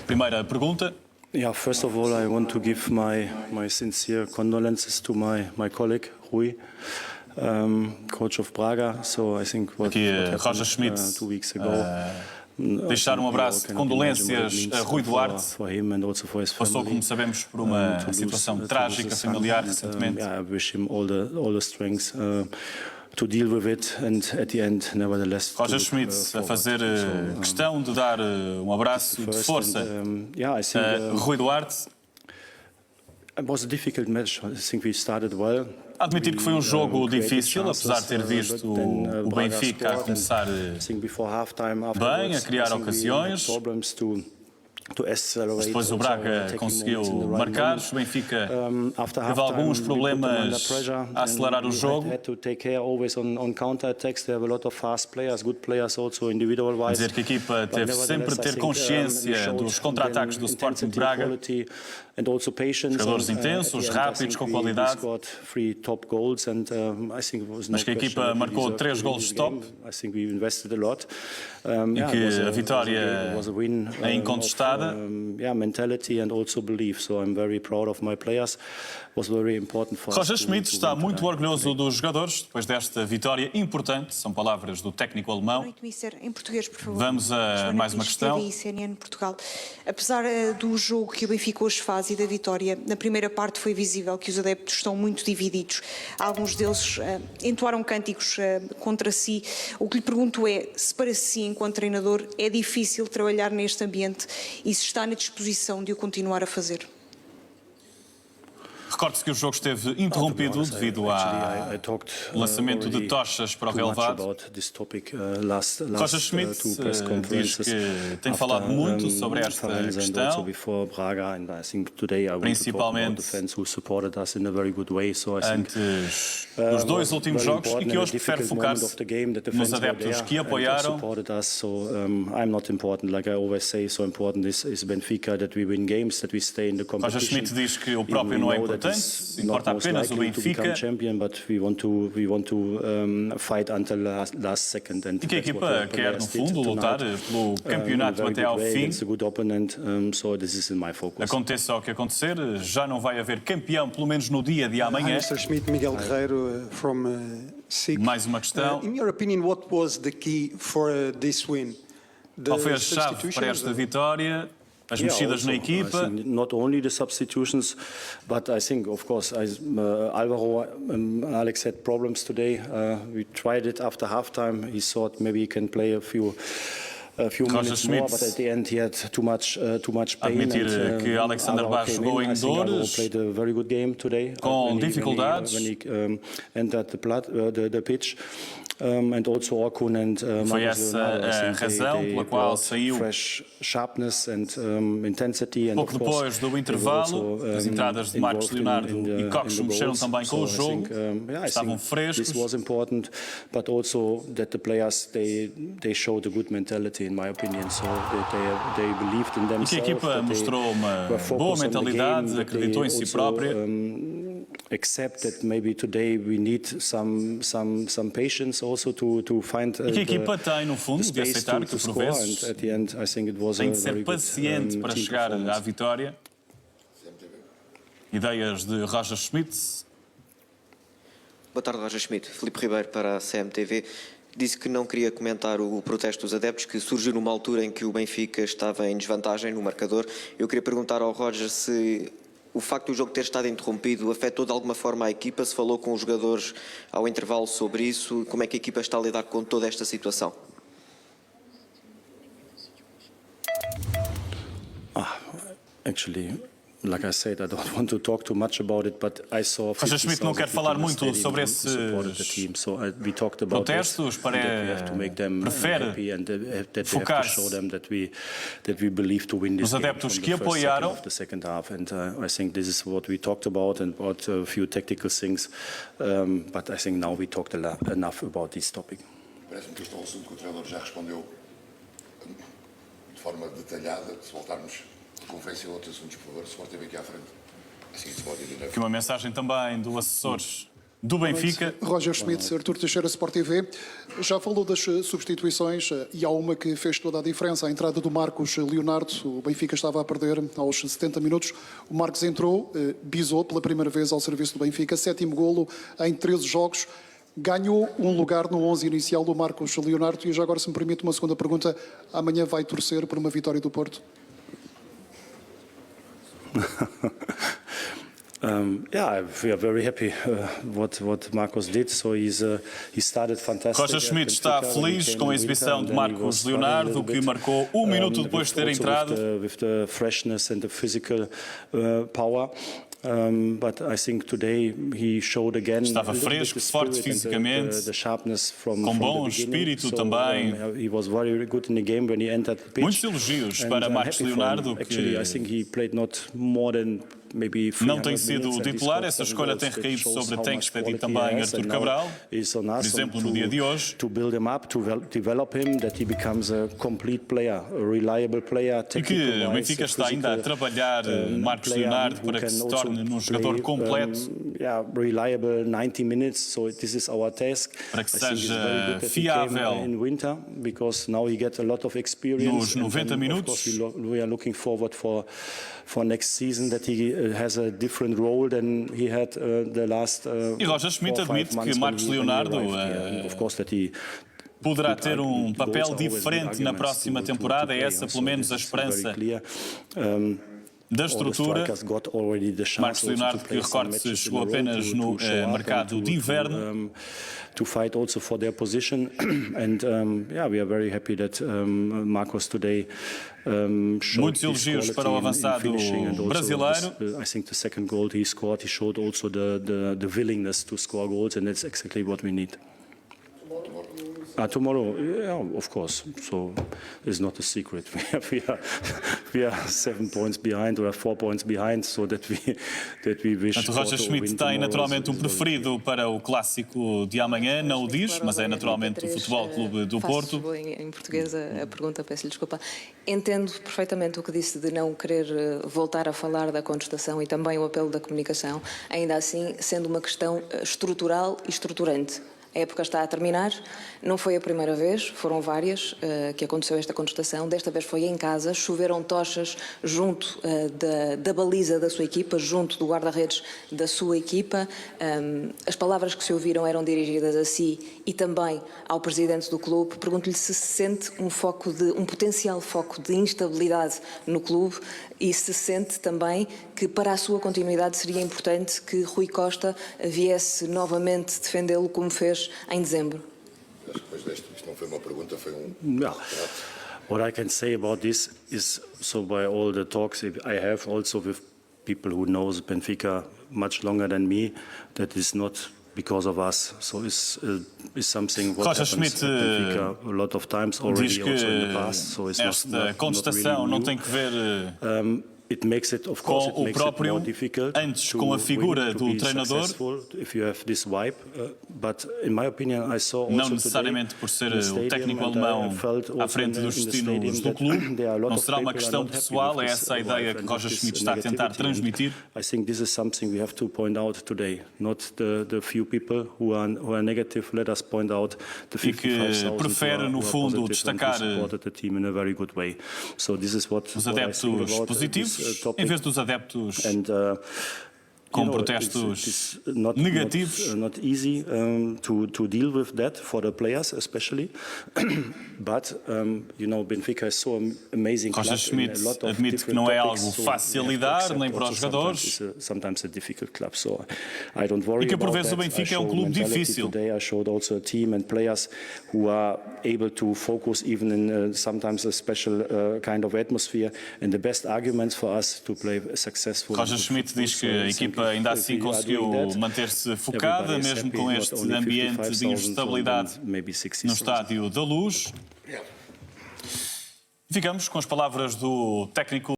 Primeira pergunta. Yeah, first of all, I want to give my sincere condolences to my colleague Rui, coach of Braga. So I think what Roger Schmidt, 2 weeks ago. Deixar um abraço de condolências a Rui Duarte. Passou, como sabemos, por uma situação trágica familiar recentemente. I wish him all the strength to deal with it, and at the end, nevertheless. Roger Schmidt a fazer questão de dar um abraço de força a Rui Duarte. It was a difficult match. I think we started well. Admitir que foi um jogo difícil, apesar de ter visto o Benfica a começar bem, a criar ocasiões. Depois o Braga conseguiu marcar, o Benfica teve alguns problemas a acelerar o jogo. Dizer que a equipa teve sempre de ter consciência dos contra-ataques do Sporting de Braga. Jogadores intensos, rápidos, com qualidade. Mas que a equipa marcou 3 golos top. E que a vitória é incontestada. Roger Schmidt está muito orgulhoso dos jogadores depois desta vitória importante. São palavras do técnico alemão. Em português, por favor. Vamos a mais uma questão. CNN Portugal. Apesar do jogo que o Benfica hoje faz e da vitória, na primeira parte foi visível que os adeptos estão muito divididos. Alguns deles entoaram cânticos contra si. O que lhe pergunto é se para si, enquanto treinador, é difícil trabalhar neste ambiente e se está na disposição de o continuar a fazer. Recorde-se que o jogo esteve interrompido devido ao lançamento de tochas para o relevado. Roger Schmidt diz que tem falado muito sobre esta questão, principalmente antes dos 2 últimos jogos, e que hoje prefere focar-se nos adeptos que apoiaram. Roger Schmidt diz que o próprio não é importante. Importa apenas o Benfica. E que a equipa quer, no fundo, lutar pelo campeonato até ao fim. Aconteça o que acontecer, já não vai haver campeão, pelo menos no dia de amanhã. Miguel Guerreiro from SIC. Mais uma questão. In your opinion, what was the key for this win? Qual foi a chave para esta vitória? As mexidas na equipa. Not only the substitutions, but I think, of course, Alvaro Alex had problems today. We tried it after halftime. He thought maybe he can play a few minutes more, but at the end he had too much pain. Admitir que Alexander Bach jogou em dores, played a very good game today, com dificuldades. When he entered the pitch. And also Orkun and foi essa a razão pela qual saiu. Pouco depois do intervalo, as entradas de Marcos Leonardo e Coxo mexeram também com o jogo. Estavam frescos. This was important, but also that the players they showed a good mentality, in my opinion. So they believed in themselves. E que a equipa mostrou uma boa mentalidade, acreditou em si própria. Except that maybe today we need some patience also to find e que a equipa tem, no fundo, de aceitar que por vezes tem de ser paciente para chegar à vitória. Ideias de Roger Schmidt. Boa tarde, Roger Schmidt. Filipe Ribeiro para a CMTV. Disse que não queria comentar o protesto dos adeptos, que surgiu numa altura em que o Benfica estava em desvantagem no marcador. Eu queria perguntar ao Roger se o facto do jogo ter estado interrompido afetou de alguma forma a equipa, se falou com os jogadores ao intervalo sobre isso, como é que a equipa está a lidar com toda esta situação? Actually, like I said, I don't want to talk too much about it, but I saw. Roger Schmidt não quer falar muito sobre esses protestos, prefere focar-se nos adeptos que apoiaram. I think this is what we talked about and about a few tactical things, but I think now we talked enough about this topic. Parece-me que este é um assunto que o treinador já respondeu de forma detalhada. Se voltarmos de conferência a outros assuntos, por favor, Sport TV aqui à frente. Assim se pode ir. Aqui uma mensagem também do assessor do Benfica. Roger Schmidt, Artur Teixeira, Sport TV. Já falou das substituições e há uma que fez toda a diferença. A entrada do Marcos Leonardo. O Benfica estava a perder aos 70 minutos. O Marcos entrou, bisou pela primeira vez ao serviço do Benfica. 7º golo em 13 jogos. Ganhou um lugar no 11 inicial do Marcos Leonardo. E já agora, se me permite uma segunda pergunta, amanhã vai torcer por uma vitória do Porto? Yeah, we are very happy what Marcos did. So he started fantastic. Roger Schmidt está feliz com a exibição de Marcos Leonardo, que marcou 1 minuto depois de ter entrado. With the freshness and the physical power. But I think today he showed again estava fresco, forte fisicamente, com bom espírito também. He was very good in the game when he entered the pitch. Muitos elogios para Marcos Leonardo, Actually, I think he played not more than maybe não tem sido o titular. Essa escolha tem recaído sobre Tankstead e também Artur Cabral. Por exemplo, no dia de hoje. To build him up, to develop him, that he becomes a complete player, a reliable player. E que o Benfica está ainda a trabalhar Marcos Leonardo para que se torne um jogador completo. Reliable 90 minutes, so this is our task. Para que seja fiável in winter, because now he gets a lot of experience. Nos 90 minutos. We are looking forward for next season that he has a different role than he had the last. E Roger Schmidt admite que Marcos Leonardo poderá ter um papel diferente na próxima temporada. É essa, pelo menos, a esperança da estrutura. Marcos Leonardo, que recorde-se, chegou apenas no mercado de inverno. To fight also for their position, and we are very happy that Marcos today muitos elogios para o avançado brasileiro. I think the second goal he scored, he showed also the willingness to score goals, and that's exactly what we need. Tomorrow, yeah, of course. So it's not a secret. We are 7 points behind, or 4 points behind, so that we wish. Roger Schmidt tem naturalmente um preferido para o clássico de amanhã, não o diz, mas é naturalmente o Futebol Clube do Porto. Em português a pergunta, peço-lhe desculpa. Entendo perfeitamente o que disse de não querer voltar a falar da contestação e também o apelo da comunicação, ainda assim sendo uma questão estrutural e estruturante. A época está a terminar, não foi a primeira vez, foram várias que aconteceu esta contestação. Desta vez foi em casa, choveram tochas junto da baliza da sua equipa, junto do guarda-redes da sua equipa. As palavras que se ouviram eram dirigidas a si e também ao presidente do clube. Pergunto-lhe se sente um potencial foco de instabilidade no clube e se sente também que para a sua continuidade seria importante que Rui Costa viesse novamente defendê-lo como fez em dezembro. Depois deste, isto não foi uma pergunta, foi What I can say about this is, so by all the talks I have also with people who knows Benfica much longer than me, that is not because of us. So is something what Roger happens Schmidt a lot of times already also in the past. So it's esta contestação não tem que ver It makes it, of course, com o próprio, antes com a figura do treinador, não necessariamente por ser o técnico alemão à frente dos destinos do clube. Não será uma questão pessoal, é essa a ideia que Roger Schmidt está a tentar transmitir. I think this is something we have to point out today, not the few people who are negative. Let us point out the 55,000 que prefere no fundo destacar os adeptos positivos em vez dos adeptos com protestos negativos. Not easy to deal with that for the players especially, but Benfica is so amazing. Roger Schmidt admite que não é algo fácil a lidar nem para os jogadores. Sometimes a difficult club, so I don't worry. E que por vezes o Benfica é um clube difícil. Today I showed also a team and players who are able to focus even in sometimes a special kind of atmosphere, and the best arguments for us to play successful. Roger Schmidt diz que a equipa ainda assim conseguiu manter-se focada, mesmo com este ambiente de instabilidade no Estádio da Luz. Ficamos com as palavras do técnico